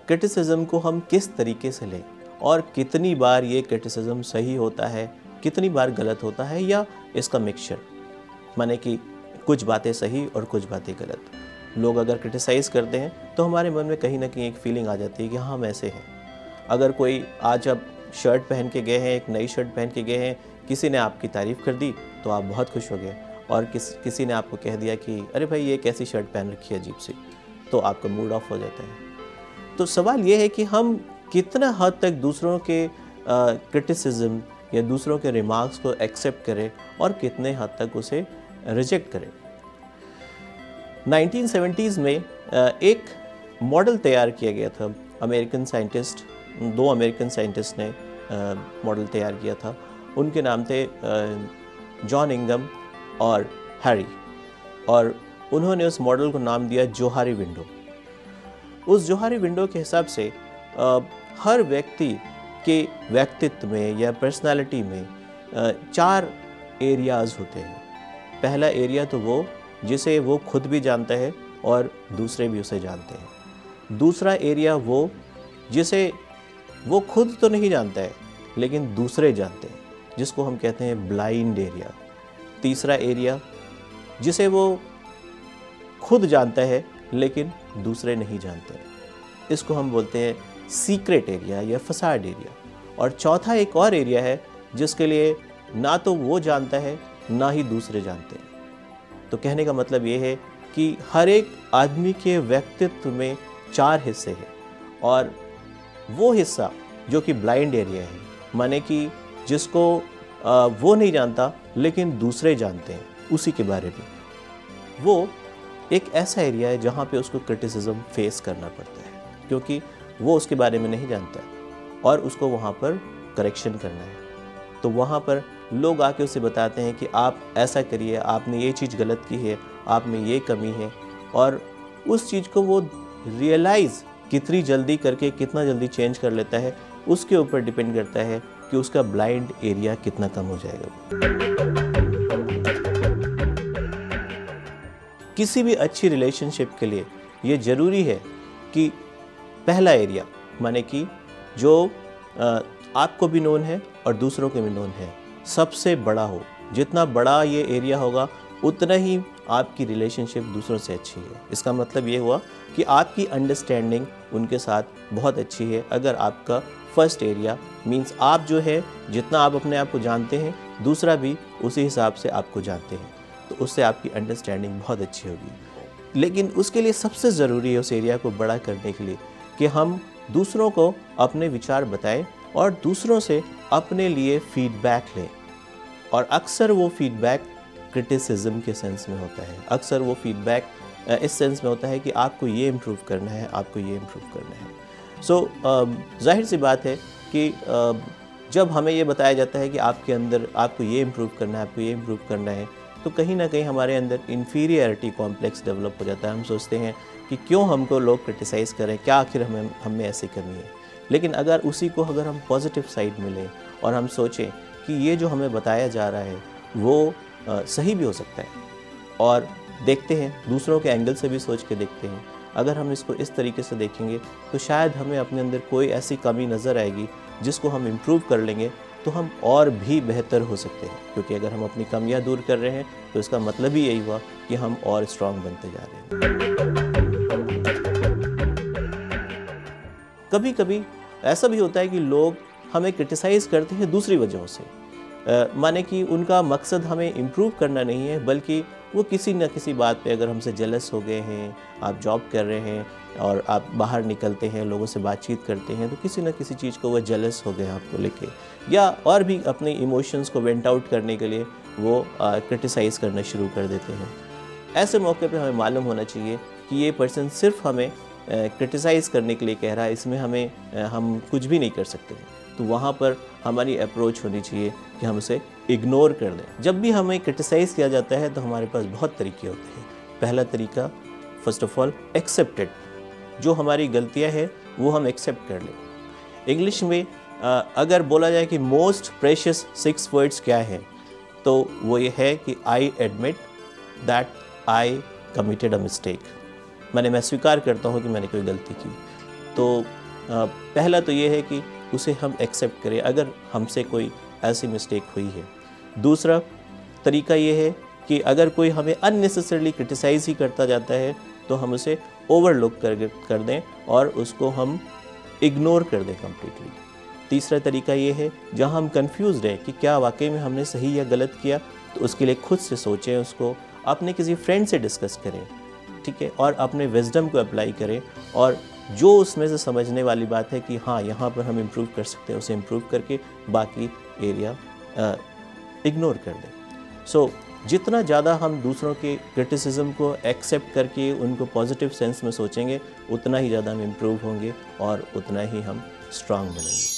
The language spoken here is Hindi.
क्रिटिसिज्म को हम किस तरीके से लें और कितनी बार ये क्रिटिसिज्म सही होता है, कितनी बार गलत होता है, या इसका मिक्सचर, माने कि कुछ बातें सही और कुछ बातें गलत। लोग अगर क्रिटिसाइज़ करते हैं तो हमारे मन में कहीं ना कहीं एक फीलिंग आ जाती है कि हाँ हम ऐसे हैं। अगर कोई आज आप शर्ट पहन के गए हैं, एक नई शर्ट पहन के गए हैं, किसी ने आपकी तारीफ़ कर दी तो आप बहुत खुश हो गए, और किसी ने आपको कह दिया कि अरे भाई ये कैसी शर्ट पहन रखी है अजीब सी, तो आपका मूड ऑफ हो जाता है। तो सवाल ये है कि हम कितना हद तक दूसरों के क्रिटिसिज्म या दूसरों के रिमार्क्स को एक्सेप्ट करें और कितने हद तक उसे रिजेक्ट करें। 1970s में एक मॉडल तैयार किया गया था। अमेरिकन साइंटिस्ट, 2 अमेरिकन साइंटिस्ट ने मॉडल तैयार किया था। उनके नाम थे जॉन इंगम और हैरी, और उन्होंने उस मॉडल को नाम दिया जोहारी विंडो। उस जोहारी विंडो के हिसाब से हर व्यक्ति के व्यक्तित्व में या पर्सनालिटी में 4 एरियाज़ होते हैं। पहला एरिया तो वो जिसे वो खुद भी जानता है और दूसरे भी उसे जानते हैं। दूसरा एरिया वो जिसे वो खुद तो नहीं जानता है लेकिन दूसरे जानते हैं, जिसको हम कहते हैं ब्लाइंड एरिया। तीसरा एरिया जिसे वो खुद जानता है लेकिन दूसरे नहीं जानते, इसको हम बोलते हैं सीक्रेट एरिया या फसाड एरिया। और चौथा एक और एरिया है जिसके लिए ना तो वो जानता है ना ही दूसरे जानते हैं। तो कहने का मतलब ये है कि हर एक आदमी के व्यक्तित्व में 4 हिस्से हैं, और वो हिस्सा जो कि ब्लाइंड एरिया है, माने कि जिसको वो नहीं जानता लेकिन दूसरे जानते हैं उसी के बारे में, वो एक ऐसा एरिया है जहाँ पे उसको क्रिटिसिज्म फेस करना पड़ता है, क्योंकि वो उसके बारे में नहीं जानता और उसको वहाँ पर करेक्शन करना है। तो वहाँ पर लोग आके उसे बताते हैं कि आप ऐसा करिए, आपने ये चीज़ गलत की है, आप में ये कमी है, और उस चीज़ को वो रियलाइज़ कितनी जल्दी करके कितना जल्दी चेंज कर लेता है, उसके ऊपर डिपेंड करता है कि उसका ब्लाइंड एरिया कितना कम हो जाएगा। किसी भी अच्छी रिलेशनशिप के लिए ये ज़रूरी है कि पहला एरिया, माने कि जो आपको भी नोन है और दूसरों को भी नोन है, सबसे बड़ा हो। जितना बड़ा ये एरिया होगा उतना ही आपकी रिलेशनशिप दूसरों से अच्छी है। इसका मतलब ये हुआ कि आपकी अंडरस्टैंडिंग उनके साथ बहुत अच्छी है अगर आपका फर्स्ट एरिया मीन्स आप जो है जितना आप अपने आप को जानते हैं, दूसरा भी उसी हिसाब से आपको जानते हैं, तो उससे आपकी अंडरस्टैंडिंग बहुत अच्छी होगी। लेकिन उसके लिए सबसे ज़रूरी है उस एरिया को बड़ा करने के लिए कि हम दूसरों को अपने विचार बताएं और दूसरों से अपने लिए फीडबैक लें। और अक्सर वो फीडबैक क्रिटिसिज्म के सेंस में होता है, अक्सर वो फीडबैक इस सेंस में होता है कि आपको ये इम्प्रूव करना है, आपको ये इम्प्रूव करना है। सो जाहिर सी बात है कि जब हमें ये बताया जाता है कि आपके अंदर आपको ये इम्प्रूव करना है, आपको ये इम्प्रूव करना है, तो कहीं ना कहीं हमारे अंदर इन्फीरियरिटी कॉम्प्लेक्स डेवलप हो जाता है। हम सोचते हैं कि क्यों हमको लोग क्रिटिसाइज़ करें, क्या आखिर हम में ऐसी कमी है। लेकिन अगर उसी को अगर हम पॉजिटिव साइड में लें और हम सोचें कि ये जो हमें बताया जा रहा है वो सही भी हो सकता है, और देखते हैं दूसरों के एंगल से भी सोच के देखते हैं, अगर हम इसको इस तरीके से देखेंगे तो शायद हमें अपने अंदर कोई ऐसी कमी नज़र आएगी जिसको हम इम्प्रूव कर लेंगे तो हम और भी बेहतर हो सकते हैं। क्योंकि अगर हम अपनी कमियां दूर कर रहे हैं तो इसका मतलब ही यही हुआ कि हम और स्ट्रांग बनते जा रहे हैं। कभी कभी ऐसा भी होता है कि लोग हमें क्रिटिसाइज़ करते हैं दूसरी वजहों से, माने कि उनका मकसद हमें इम्प्रूव करना नहीं है, बल्कि वो किसी न किसी बात पे अगर हमसे जेलस हो गए हैं, आप जॉब कर रहे हैं और आप बाहर निकलते हैं, लोगों से बातचीत करते हैं, तो किसी न किसी चीज़ को वो जेलस हो गए आपको लेके, या और भी अपने इमोशंस को वेंट आउट करने के लिए वो क्रिटिसाइज़ करना शुरू कर देते हैं। ऐसे मौके पे हमें मालूम होना चाहिए कि ये पर्सन सिर्फ हमें क्रिटिसाइज़ करने के लिए कह रहा है, इसमें हम कुछ भी नहीं कर सकते हैं। तो वहाँ पर हमारी अप्रोच होनी चाहिए कि हम उसे इग्नोर कर दें। जब भी हमें क्रिटिसाइज़ किया जाता है तो हमारे पास बहुत तरीके होते हैं। पहला तरीका, फर्स्ट ऑफ ऑल एक्सेप्टेड, जो हमारी गलतियाँ हैं वो हम एक्सेप्ट कर लें। इंग्लिश में अगर बोला जाए कि मोस्ट प्रेशियस 6 वर्ड्स क्या हैं, तो वो ये है कि I admit that I committed a mistake, मैं स्वीकार करता हूँ कि मैंने कोई गलती की। तो पहला तो ये है कि उसे हम एक्सेप्ट करें अगर हमसे कोई ऐसी मिस्टेक हुई है। दूसरा तरीका ये है कि अगर कोई हमें अननेसेसरली क्रिटिसाइज़ ही करता जाता है तो हम उसे ओवरलुक कर दें और उसको हम इग्नोर कर दें कम्प्लीटली। तीसरा तरीका ये है जहाँ हम कंफ्यूज्ड हैं कि क्या वाकई में हमने सही या गलत किया, तो उसके लिए खुद से सोचें, उसको अपने किसी फ्रेंड से डिस्कस करें, ठीक है, और अपने विजडम को अप्लाई करें और जो उसमें से समझने वाली बात है कि हाँ यहाँ पर हम इम्प्रूव कर सकते हैं, उसे इम्प्रूव करके बाकी एरिया इग्नोर कर दें। सो जितना ज़्यादा हम दूसरों के क्रिटिसिज्म को एक्सेप्ट करके उनको पॉजिटिव सेंस में सोचेंगे, उतना ही ज़्यादा हम इम्प्रूव होंगे और उतना ही हम स्ट्रांग बनेंगे।